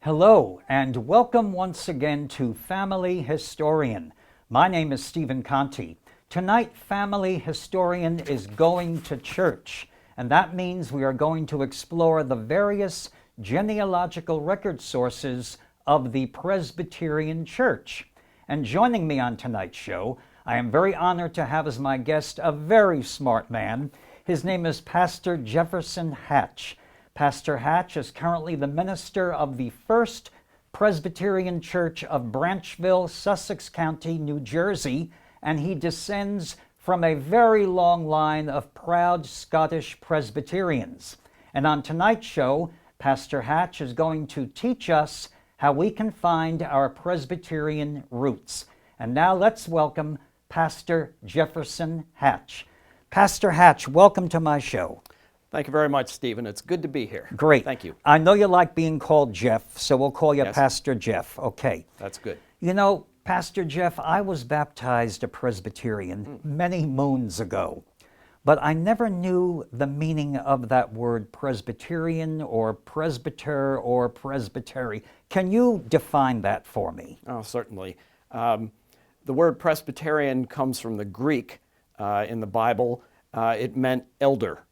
Hello, and welcome once again to Family Historian. My name is Stephen Conti. Tonight, Family Historian is going to church, and that means we are going to explore the various genealogical record sources of the Presbyterian Church. And joining me on tonight's show, I am very honored to have as my guest a very smart man. His name is Pastor Jefferson Hatch. Pastor Hatch is currently the minister of the First Presbyterian Church of Branchville, Sussex County, New Jersey, and he descends from a very long line of proud Scottish Presbyterians. And on tonight's show, Pastor Hatch is going to teach us how we can find our Presbyterian roots. And now let's welcome Pastor Jefferson Hatch. Pastor Hatch, welcome to my show. Thank you very much, Stephen. It's good to be here. Great. Thank you. I know you like being called Jeff, so we'll call you Yes. Pastor Jeff. Okay. That's good. You know, Pastor Jeff, I was baptized a Presbyterian many moons ago, but I never knew the meaning of that word Presbyterian or presbyter or presbytery. Can you define that for me? Oh, certainly. The word Presbyterian comes from the Greek in the Bible. It meant elder.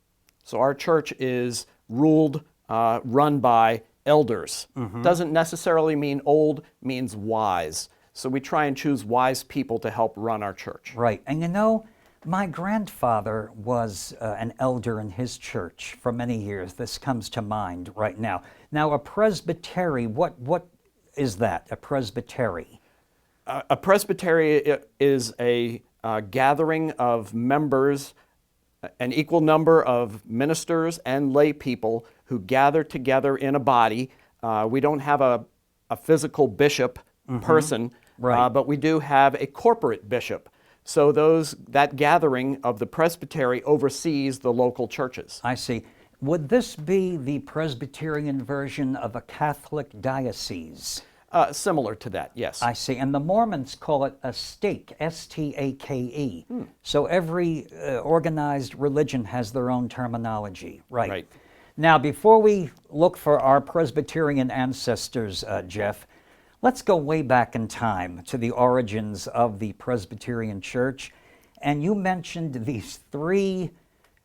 So our church is run by elders. Doesn't necessarily mean old, means wise. So we try and choose wise people to help run our church. Right. And you know, my grandfather was an elder in his church for many years. This comes to mind right now. Now, a presbytery, what is that, a presbytery? A presbytery is a gathering of members, an equal number of ministers and lay people who gather together in a body. We don't have a physical bishop person, Right. but we do have a corporate bishop. So that gathering of the presbytery oversees the local churches. I see. Would this be the Presbyterian version of a Catholic diocese? Similar to that, yes. I see. And the Mormons call it a stake, S-T-A-K-E. So every organized religion has their own terminology. Right. Right. Now, before we look for our Presbyterian ancestors, Jeff, let's go way back in time to the origins of the Presbyterian Church. And you mentioned these three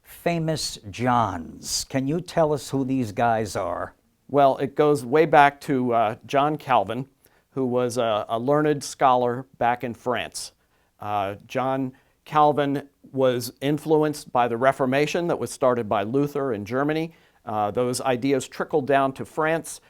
famous Johns. Can you tell us who these guys are? Well, it goes way back to John Calvin, who was a learned scholar back in France. John Calvin was influenced by the Reformation that was started by Luther in Germany. Those ideas trickled down to France.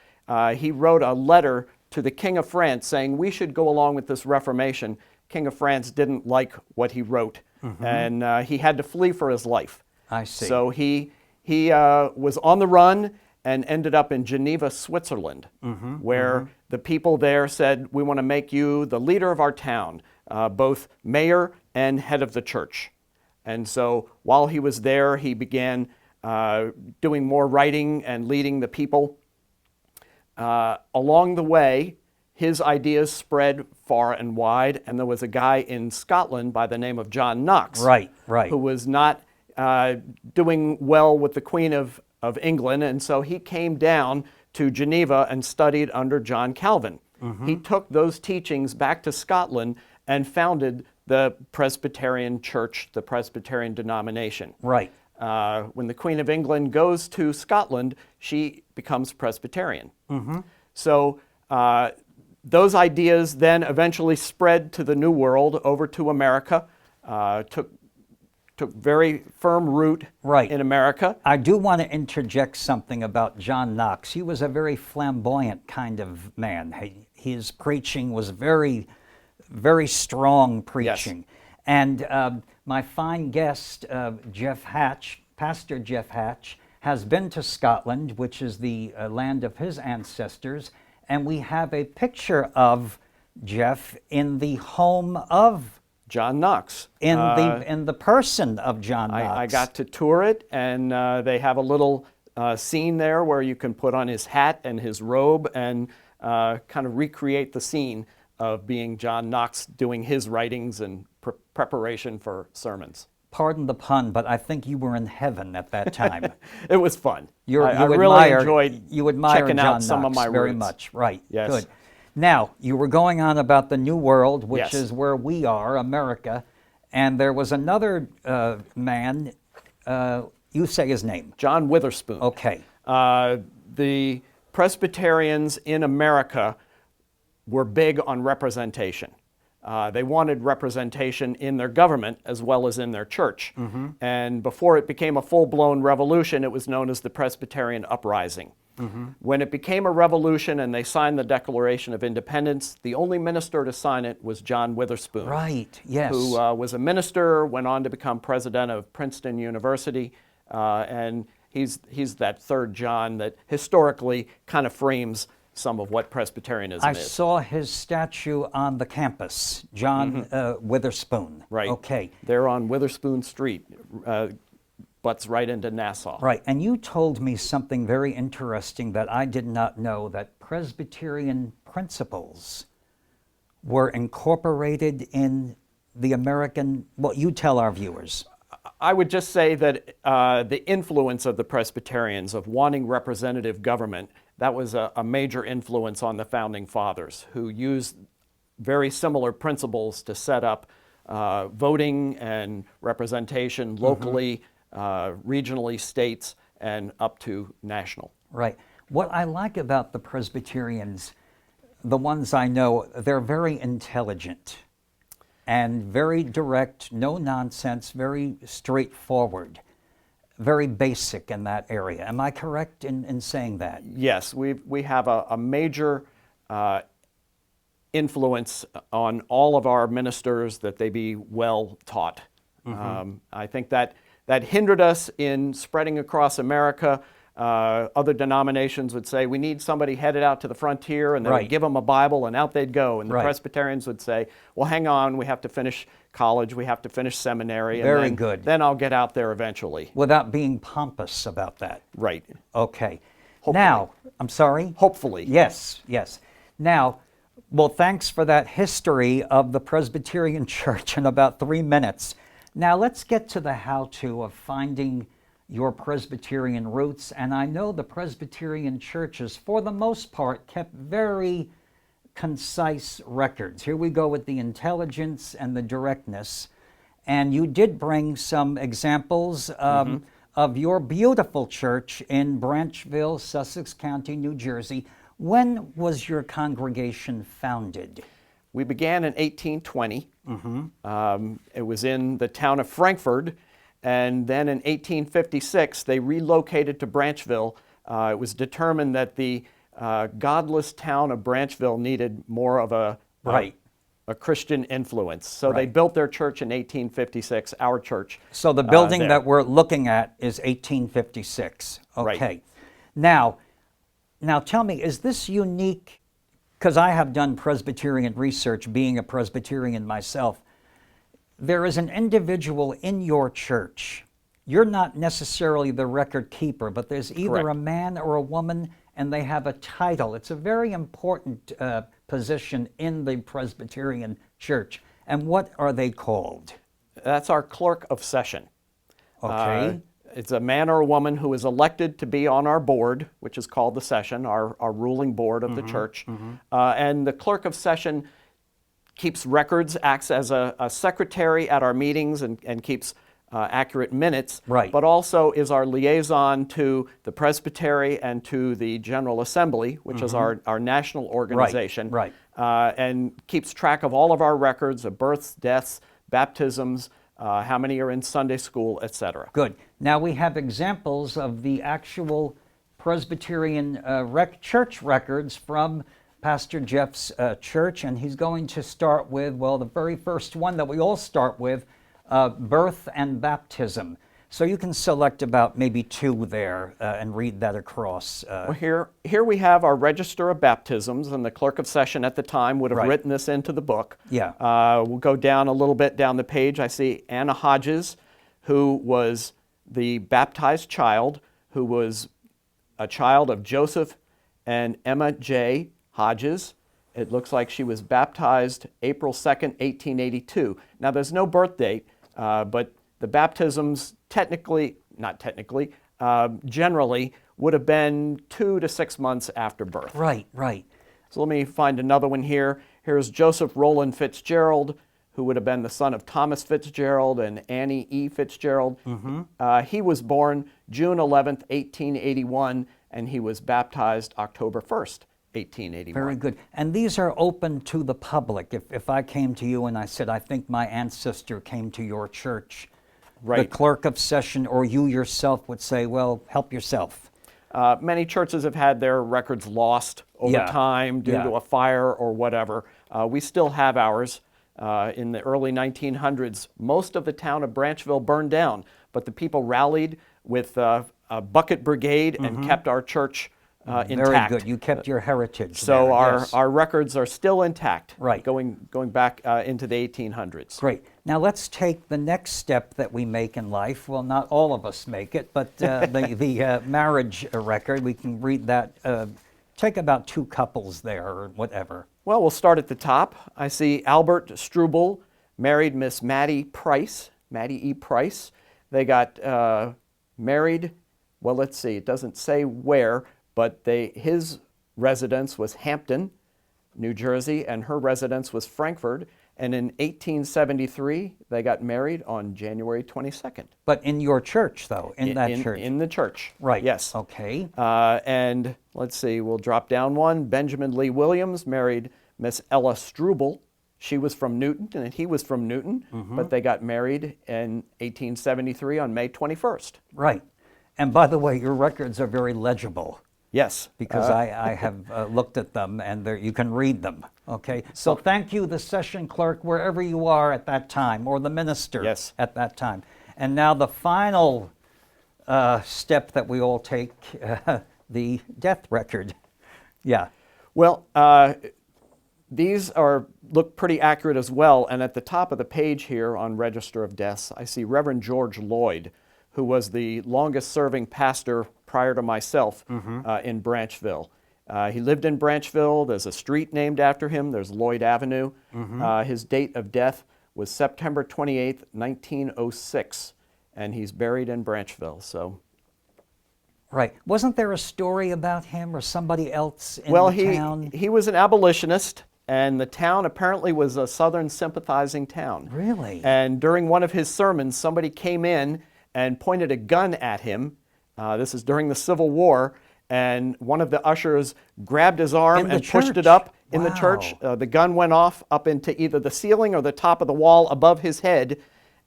He wrote a letter to the King of France saying, we should go along with this Reformation. King of France didn't like what he wrote, and he had to flee for his life. I see. So he was on the run and ended up in Geneva, Switzerland, where the people there said, we want to make you the leader of our town, both mayor and head of the church. And so while he was there, he began doing more writing and leading the people. Along the way, his ideas spread far and wide, and there was a guy in Scotland by the name of John Knox, Right. who was not doing well with the Queen of England, and so he came down to Geneva and studied under John Calvin. He took those teachings back to Scotland and founded the Presbyterian Church, the Presbyterian denomination. Right. When the Queen of England goes to Scotland, she becomes Presbyterian. So those ideas then eventually spread to the New World, over to America, took very firm root Right. in America. I do want to interject something about John Knox. He was a very flamboyant kind of man. His preaching was very, very strong preaching. Yes. And my fine guest, Jeff Hatch, Pastor Jeff Hatch, has been to Scotland, which is the land of his ancestors, and we have a picture of Jeff in the home of John Knox. in the person of John Knox. I got to tour it, and they have a little scene there where you can put on his hat and his robe and kind of recreate the scene of being John Knox doing his writings and preparation for sermons. pardon the pun, but I think you were in heaven at that time. It was fun. I really enjoyed checking John out some Knox of my very roots. much. Right. Yes. Good. Now, you were going on about the New World, which Yes. is where we are, America, and there was another man, you say his name. John Witherspoon. Okay. The Presbyterians in America were big on representation. They wanted representation in their government as well as in their church. And before it became a full-blown revolution, it was known as the Presbyterian Uprising. When it became a revolution and they signed the Declaration of Independence, the only minister to sign it was John Witherspoon. Right, yes. Who was a minister, went on to become president of Princeton University, and he's that third John that historically kind of frames some of what Presbyterianism I is. saw his statue on the campus, John Witherspoon. Right. Okay. They're on Witherspoon Street, butts right into Nassau. Right, and you told me something very interesting that I did not know, that Presbyterian principles were incorporated in the American, well, you tell our viewers. I would just say that the influence of the Presbyterians of wanting representative government, that was a major influence on the Founding Fathers, who used very similar principles to set up voting and representation locally, regionally, states, and up to national. Right. What I like about the Presbyterians, the ones I know, they're very intelligent and very direct, no nonsense, very straightforward, very basic in that area. Am I correct in saying that? Yes, we have a major influence on all of our ministers that they be well taught. I think that hindered us in spreading across America. Other denominations would say, we need somebody headed out to the frontier, and they would give them a Bible, and out they'd go. And the Presbyterians would say, well, hang on, we have to finish college, we have to finish seminary, Very good. Then I'll get out there eventually. Without being pompous about that. Right. Okay. Hopefully. Now, I'm sorry? Hopefully. Yes, yes. Now, well, thanks for that history of the Presbyterian Church in about 3 minutes. Now, let's get to the how-to of finding your Presbyterian roots. And I know the Presbyterian churches, for the most part, kept very concise records. Here we go with the intelligence and the directness. And you did bring some examples of your beautiful church in Branchville, Sussex County, New Jersey. When was your congregation founded? We began in 1820. It was in the town of Frankfort, and then in 1856 they relocated to Branchville. It was determined that the godless town of Branchville needed more of a Christian influence. So they built their church in 1856, our church. So the building that we're looking at is 1856. Okay. Right. Now tell me, is this unique? Because I have done Presbyterian research, being a Presbyterian myself. There is an individual in your church. You're not necessarily the record keeper, but there's either a man or a woman, and they have a title. It's a very important position in the Presbyterian Church. And what are they called? That's our clerk of session. Okay. It's a man or a woman who is elected to be on our board, which is called the session, our ruling board of the church. And the clerk of session keeps records, acts as a secretary at our meetings, and keeps accurate minutes, but also is our liaison to the presbytery and to the General Assembly, which is our national organization, and keeps track of all of our records of births, deaths, baptisms, how many are in Sunday school, etc. Good. Now we have examples of the actual Presbyterian church records from Pastor Jeff's church, and he's going to start with, well, the very first one that we all start with, birth and baptism. So you can select about maybe 2 there and read that across. Well, here we have our register of baptisms, and the clerk of session at the time would have written this into the book. Yeah. We'll go down a little bit down the page. I see Anna Hodges, who was the baptized child, who was a child of Joseph and Emma J. Hodges. It looks like she was baptized April 2nd, 1882. Now, there's no birth date, but the baptisms generally would have been 2 to 6 months after birth. Right, right. So let me find another one here. Here's Joseph Roland Fitzgerald, who would have been the son of Thomas Fitzgerald and Annie E. Fitzgerald. He was born June 11th, 1881, and he was baptized October 1st, 1881. Very good. And these are open to the public. If I came to you and I said, I think my ancestor came to your church, Right. the clerk of session or you yourself would say, well, help yourself. Many churches have had their records lost over Yeah. time due to a fire or whatever. We still have ours. In the early 1900s, most of the town of Branchville burned down, but the people rallied with a bucket brigade and kept our church intact. Very good. You kept your heritage. So there. our, Yes. our records are still intact, Right. going back into the 1800s. Great. Now let's take the next step that we make in life. Well, not all of us make it, but the marriage record, we can read that. Take about 2 couples there or whatever. Well, we'll start at the top. I see Albert Struble married Miss Maddie E. Price. They got married, well, let's see, it doesn't say where, but his residence was Hampton, New Jersey, and her residence was Frankfort. And in 1873, they got married on January 22nd. But in your church, though, in that church. In the church. Right. Yes. Okay. And let's see, we'll drop down one. Benjamin Lee Williams married Miss Ella Struble. She was from Newton, and he was from Newton, but they got married in 1873 on May 21st. Right. And by the way, your records are very legible. Yes. Because I have looked at them, and you can read them. Okay. So thank you, the session clerk, wherever you are at that time, or the minister Yes. at that time. And now the final step that we all take, the death record. Yeah. Well, these look pretty accurate as well. And at the top of the page here on Register of Deaths, I see Reverend George Lloyd, who was the longest serving pastor prior to myself in Branchville. He lived in Branchville. There's a street named after him. There's Lloyd Avenue. His date of death was September 28th, 1906, and he's buried in Branchville. So, Right. Wasn't there a story about him or somebody else in the town? He was an abolitionist, and the town apparently was a Southern sympathizing town. Really? And during one of his sermons, somebody came in and pointed a gun at him. This is during the Civil War, and one of the ushers grabbed his arm and pushed it up in the church. The gun went off up into either the ceiling or the top of the wall above his head,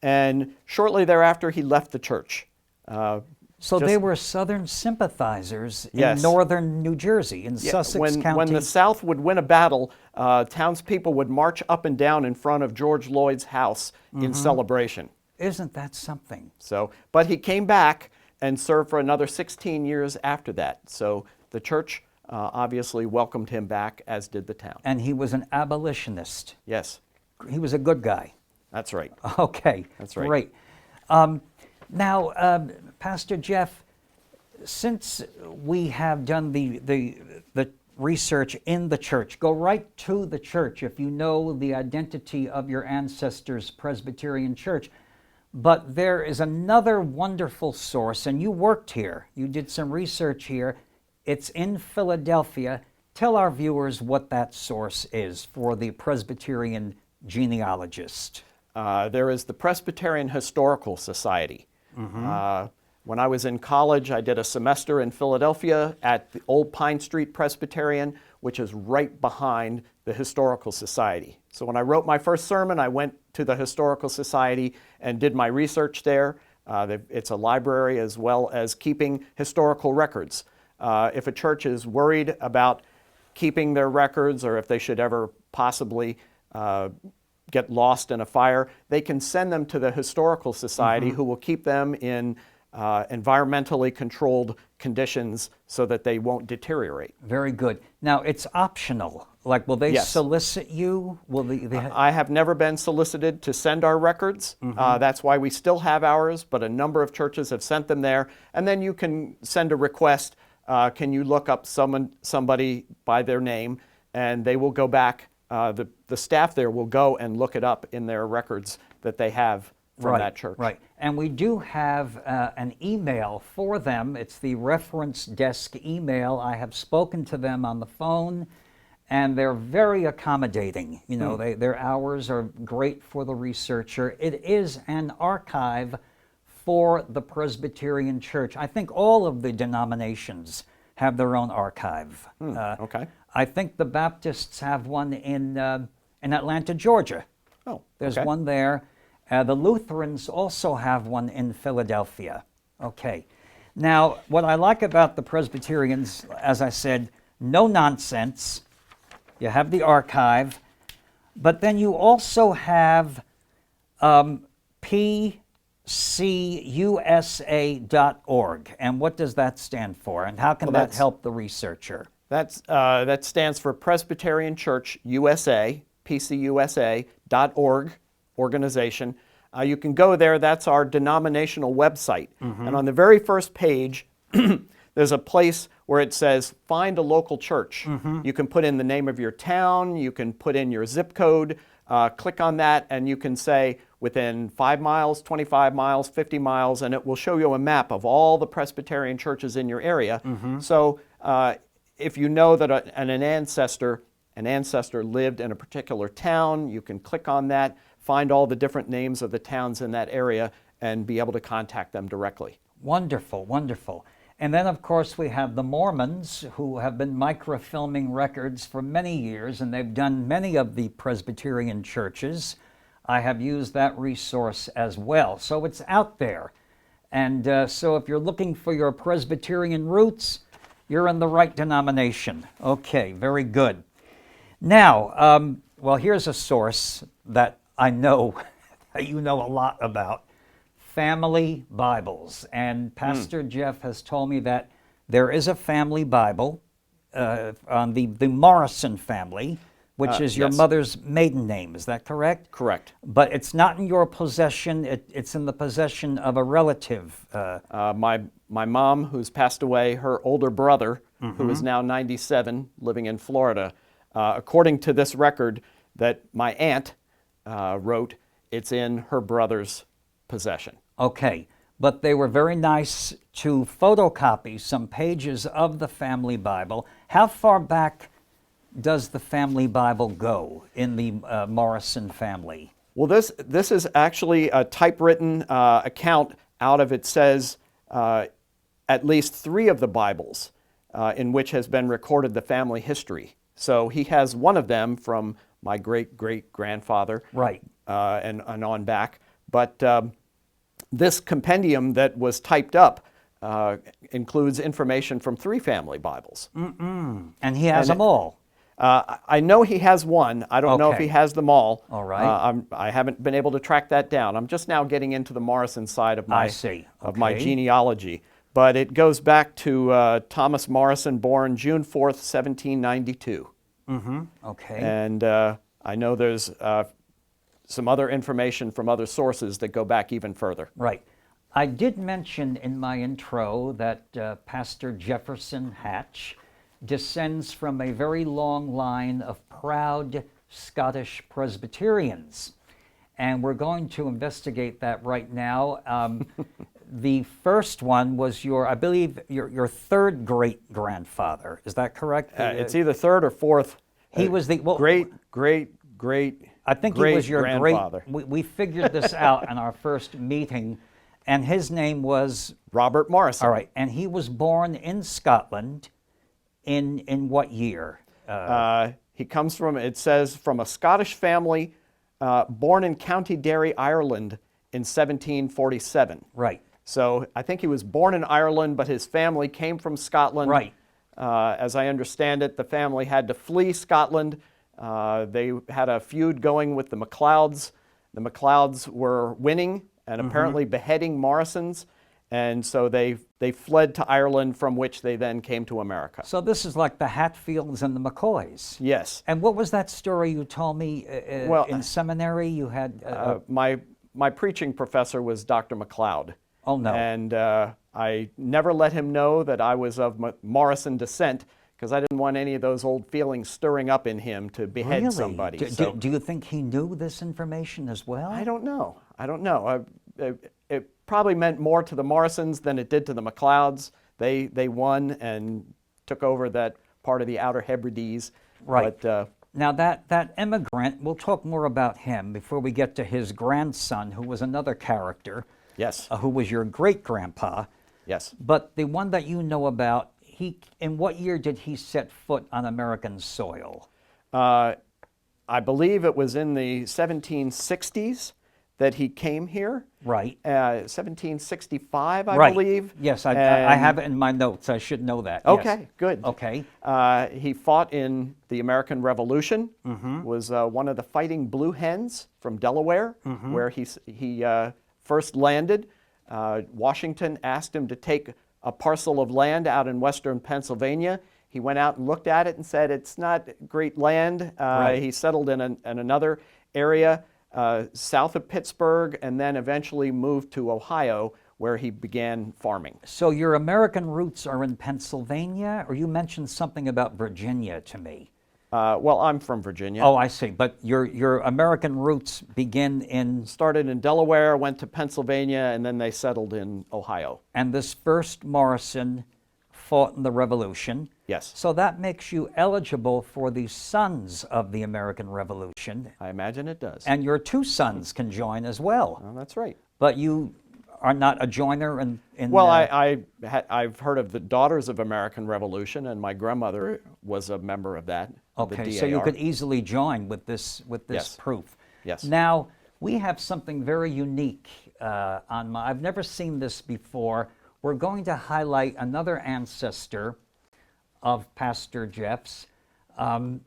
and shortly thereafter he left the church. So they were Southern sympathizers in northern New Jersey, in Sussex County. When the South would win a battle, townspeople would march up and down in front of George Lloyd's house in celebration. Isn't that something? So, but he came back and served for another 16 years after that. So the church obviously welcomed him back, as did the town. And he was an abolitionist. Yes. He was a good guy. That's right. Okay. That's right. Great. Now, Pastor Jeff, since we have done the research in the church, go right to the church if you know the identity of your ancestors' Presbyterian Church. But there is another wonderful source, and you worked here. You did some research here. It's in Philadelphia. Tell our viewers what that source is for the Presbyterian genealogist. There is the Presbyterian Historical Society. When I was in college, I did a semester in Philadelphia at the Old Pine Street Presbyterian, which is right behind the Historical Society. So when I wrote my first sermon, I went to the Historical Society and did my research there. It's a library as well as keeping historical records. If a church is worried about keeping their records, or if they should ever possibly get lost in a fire, they can send them to the Historical Society, who will keep them in environmentally controlled conditions so that they won't deteriorate. Very good. Now, it's optional. Like, will they solicit you? Will I have never been solicited to send our records. That's why we still have ours, but a number of churches have sent them there. And then you can send a request. Can you look up somebody by their name? And they will go back. The staff there will go and look it up in their records that they have from that church. Right. And we do have an email for them. It's the reference desk email. I have spoken to them on the phone, and they're very accommodating. You know, their hours are great for the researcher. It is an archive for the Presbyterian Church. I think all of the denominations have their own archive. Okay. I think the Baptists have one in Atlanta, Georgia. Oh, There's okay. one there. The Lutherans also have one in Philadelphia. Okay. Now, what I like about the Presbyterians, as I said, no nonsense. You have the archive, but then you also have pcusa.org. And what does that stand for? And how can that help the researcher? That stands for Presbyterian Church USA, pcusa.org organization. You can go there. That's our denominational website. And on the very first page, there's a place where it says, find a local church. You can put in the name of your town. You can put in your zip code. Click on that, and you can say within 5 miles, 25 miles, 50 miles, and it will show you a map of all the Presbyterian churches in your area. So if you know that an ancestor lived in a particular town, you can click on that, find all the different names of the towns in that area, and be able to contact them directly. Wonderful, wonderful. And then, of course, we have the Mormons, who have been microfilming records for many years, and they've done many of the Presbyterian churches. I have used that resource as well. So it's out there. And so if you're looking for your Presbyterian roots, you're in the right denomination. Okay, very good. Now, well, here's a source that I know that you know a lot about. Family Bibles. And Pastor Jeff has told me that there is a family Bible on the Morrison family, which is your mother's maiden name. Is that correct? Correct. But it's not in your possession. It's in the possession of a relative. My mom, who's passed away, her older brother, who is now 97, living in Florida. According to this record that my aunt wrote, it's in her brother's possession. Okay, but they were very nice to photocopy some pages of the family Bible. How far back does the family Bible go in the Morrison family? Well, this is actually a typewritten account out of, it says, at least 3 of the Bibles in which has been recorded the family history. So he has one of them from my great-great-grandfather, right, and on back. But this compendium that was typed up includes information from 3 family Bibles. And he has them all? I know he has one. I don't know if he has them all. All right. I haven't been able to track that down. I'm just now getting into the Morrison side of my, of my genealogy. But it goes back to Thomas Morrison, born June 4th, 1792. Okay. And I know there's some other information from other sources that go back even further. Right. I did mention in my intro that Pastor Jefferson Hatch descends from a very long line of proud Scottish Presbyterians. And we're going to investigate that right now. The first one was I believe, your third great-grandfather. Is that correct? It's either third or fourth. He was the... Well, great I think he was your grandfather. We figured this out in our first meeting, and his name was... Robert Morrison. All right, and he was born in Scotland in what year? He comes from, it says, from a Scottish family born in County Derry, Ireland in 1747. Right. So I think he was born in Ireland, but his family came from Scotland. Right. As I understand it, the family had to flee Scotland. They had a feud going with the MacLeods. The MacLeods were winning and apparently beheading Morrisons, and so they fled to Ireland, from which they then came to America. So this is like the Hatfields and the McCoys. Yes. And what was that story you told me in seminary? You had... my preaching professor was Dr. MacLeod. Oh, no. And I never let him know that I was of Morrison descent, because I didn't want any of those old feelings stirring up in him to behead Really? somebody. Do you think he knew this information as well? I don't know. It probably meant more to the Morrisons than it did to the McLeods. They won and took over that part of the Outer Hebrides. Right. But, now that immigrant, we'll talk more about him before we get to his grandson, who was another character. Yes. Who was your great-grandpa. Yes. But the one that you know about, in what year did he set foot on American soil? I believe it was in the 1760s that he came here. Right. 1765, I right. believe. Yes, I have it in my notes. I should know that. Okay, yes. good. Okay. He fought in the American Revolution, was one of the fighting Blue Hens from Delaware, where he first landed. Washington asked him to take a parcel of land out in western Pennsylvania. He went out and looked at it and said, it's not great land. Right. He settled in another area south of Pittsburgh, and then eventually moved to Ohio, where he began farming. So your American roots are in Pennsylvania, or you mentioned something about Virginia to me? Well, I'm from Virginia. Oh, I see. But your American roots begin in... Started in Delaware, went to Pennsylvania, and then they settled in Ohio. And this first Morrison fought in the Revolution. Yes. So that makes you eligible for the Sons of the American Revolution. I imagine it does. And your two sons can join as well. Well, that's right. But you are not a joiner in well, I've heard of the Daughters of American Revolution, and my grandmother was a member of that. Okay, so you could easily join with this Yes. proof. Yes. Now, we have something very unique I've never seen this before. We're going to highlight another ancestor of Pastor Jeff's, and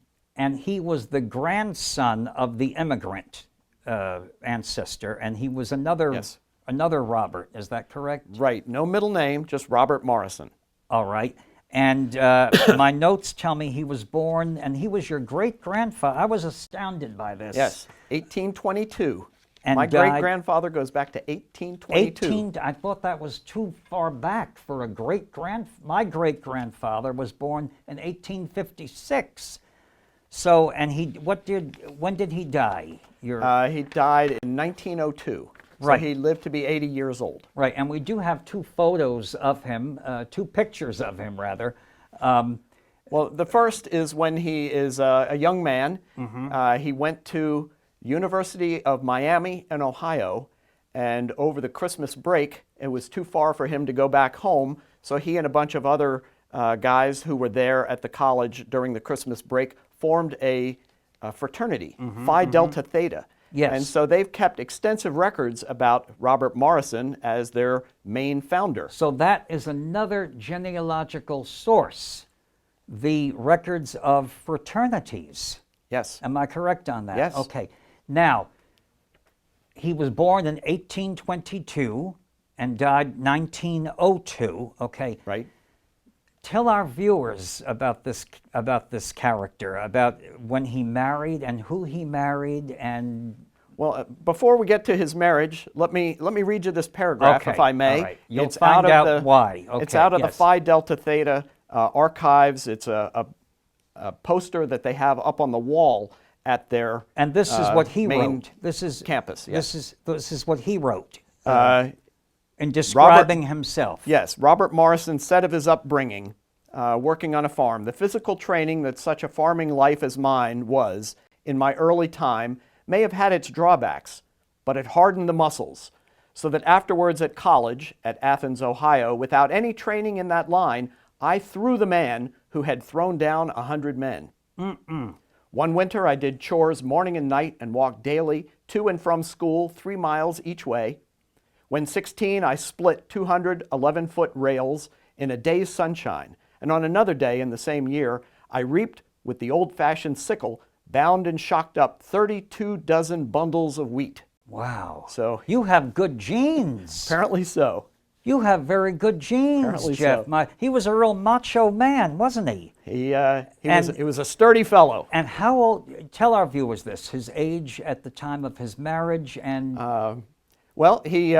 he was the grandson of the immigrant ancestor, and he was another Robert. Is that correct? Right. No middle name, just Robert Morrison. All right. And my notes tell me he was born, and he was your great-grandfather. I was astounded by this. Yes, 1822. And my great-grandfather goes back to 1822. I thought that was too far back for a my great-grandfather was born in 1856. So, and when did he die? He died in 1902. Right. So he lived to be 80 years old. Right, and we do have two photos of him, two pictures of him, rather. Well, the first is when he is a young man. He went to University of Miami in Ohio, and over the Christmas break, it was too far for him to go back home, so he and a bunch of other guys who were there at the college during the Christmas break formed a fraternity, Phi Delta Theta. Yes. And so they've kept extensive records about Robert Morrison as their main founder. So that is another genealogical source, the records of fraternities. Yes. Am I correct on that? Yes. Okay. Now, he was born in 1822 and died 1902. Okay. Right. Tell our viewers about this character, about when he married and who he married, and well, before we get to his marriage, let me read you this paragraph, if I may. All right. You'll it's find out out why. Okay. It's out of yes. the Phi Delta Theta archives. It's a poster that they have up on the wall at their and this is what he main wrote. This is campus. Yes. This is what he wrote in Robert, describing himself. Yes, Robert Morrison said of his upbringing, working on a farm, the physical training that such a farming life as mine was in my early time may have had its drawbacks, but it hardened the muscles, so that afterwards at college at Athens, Ohio, without any training in that line, I threw the man who had thrown down 100 men. One winter I did chores morning and night and walked daily to and from school 3 miles each way. When 16, I split 200 11-foot rails in a day's sunshine, and on another day in the same year, I reaped with the old-fashioned sickle, bound and shocked up 32 dozen bundles of wheat. Wow. So you have good genes. Apparently so. You have very good genes, Apparently Jeff. so. He was a real macho man, wasn't he? He was a sturdy fellow. And how old? Tell our viewers this. His age at the time of his marriage and. Well, he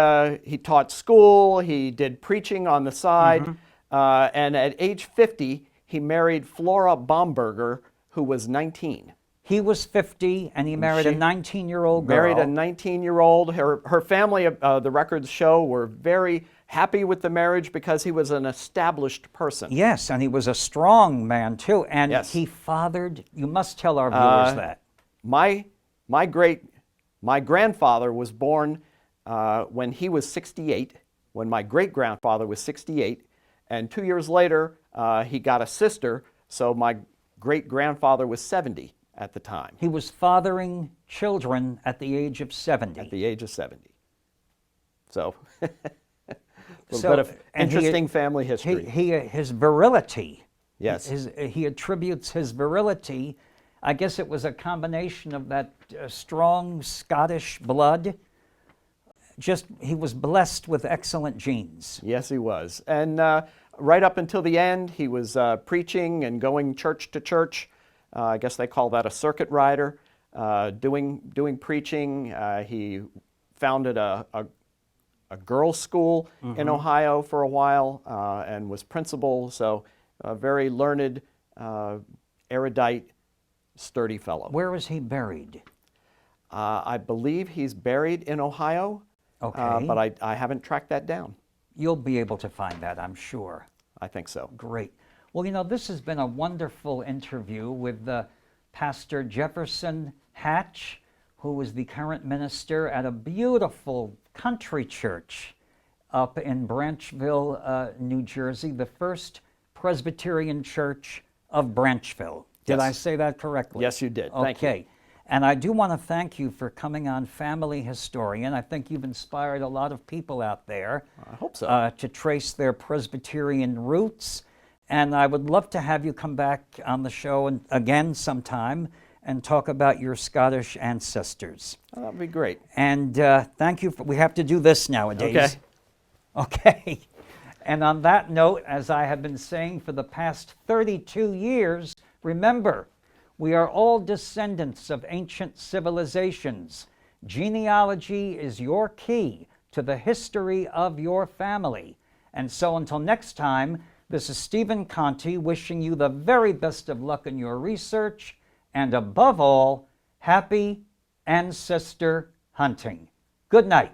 taught school. He did preaching on the side, and at age 50, he married Flora Baumberger, who was 19. He was 50, and he married a 19-year-old girl. Married a 19-year-old. Her family, the records show, were very happy with the marriage because he was an established person. Yes, and he was a strong man, too. And Yes. he fathered, you must tell our viewers that. My grandfather was born when he was 68, when my great-grandfather was 68, and 2 years later, he got a sister, so my great-grandfather was 70 at the time. He was fathering children at the age of 70. At the age of 70. So, a little bit of interesting family history. His virility. Yes. He attributes his virility, I guess it was a combination of that strong Scottish blood. Just, he was blessed with excellent genes. Yes, he was. And right up until the end, he was preaching and going church to church. I guess they call that a circuit rider, doing preaching. He founded a girls' school in Ohio for a while and was principal, so a very learned, erudite, sturdy fellow. Where is he buried? I believe he's buried in Ohio, Okay. but I haven't tracked that down. You'll be able to find that, I'm sure. I think so. Great. Well, you know, this has been a wonderful interview with Pastor Jefferson Hatch, who is the current minister at a beautiful country church up in Branchville, New Jersey, the First Presbyterian Church of Branchville. Did Yes. I say that correctly? Yes, you did. Thank you. Okay. And I do want to thank you for coming on Family Historian. I think you've inspired a lot of people out there I hope so. to trace their Presbyterian roots. And I would love to have you come back on the show again sometime and talk about your Scottish ancestors. That would be great. And thank you. We have to do this nowadays. Okay. Okay. And on that note, as I have been saying for the past 32 years, remember, we are all descendants of ancient civilizations. Genealogy is your key to the history of your family. And so until next time, this is Stephen Conti wishing you the very best of luck in your research, and above all, happy ancestor hunting. Good night.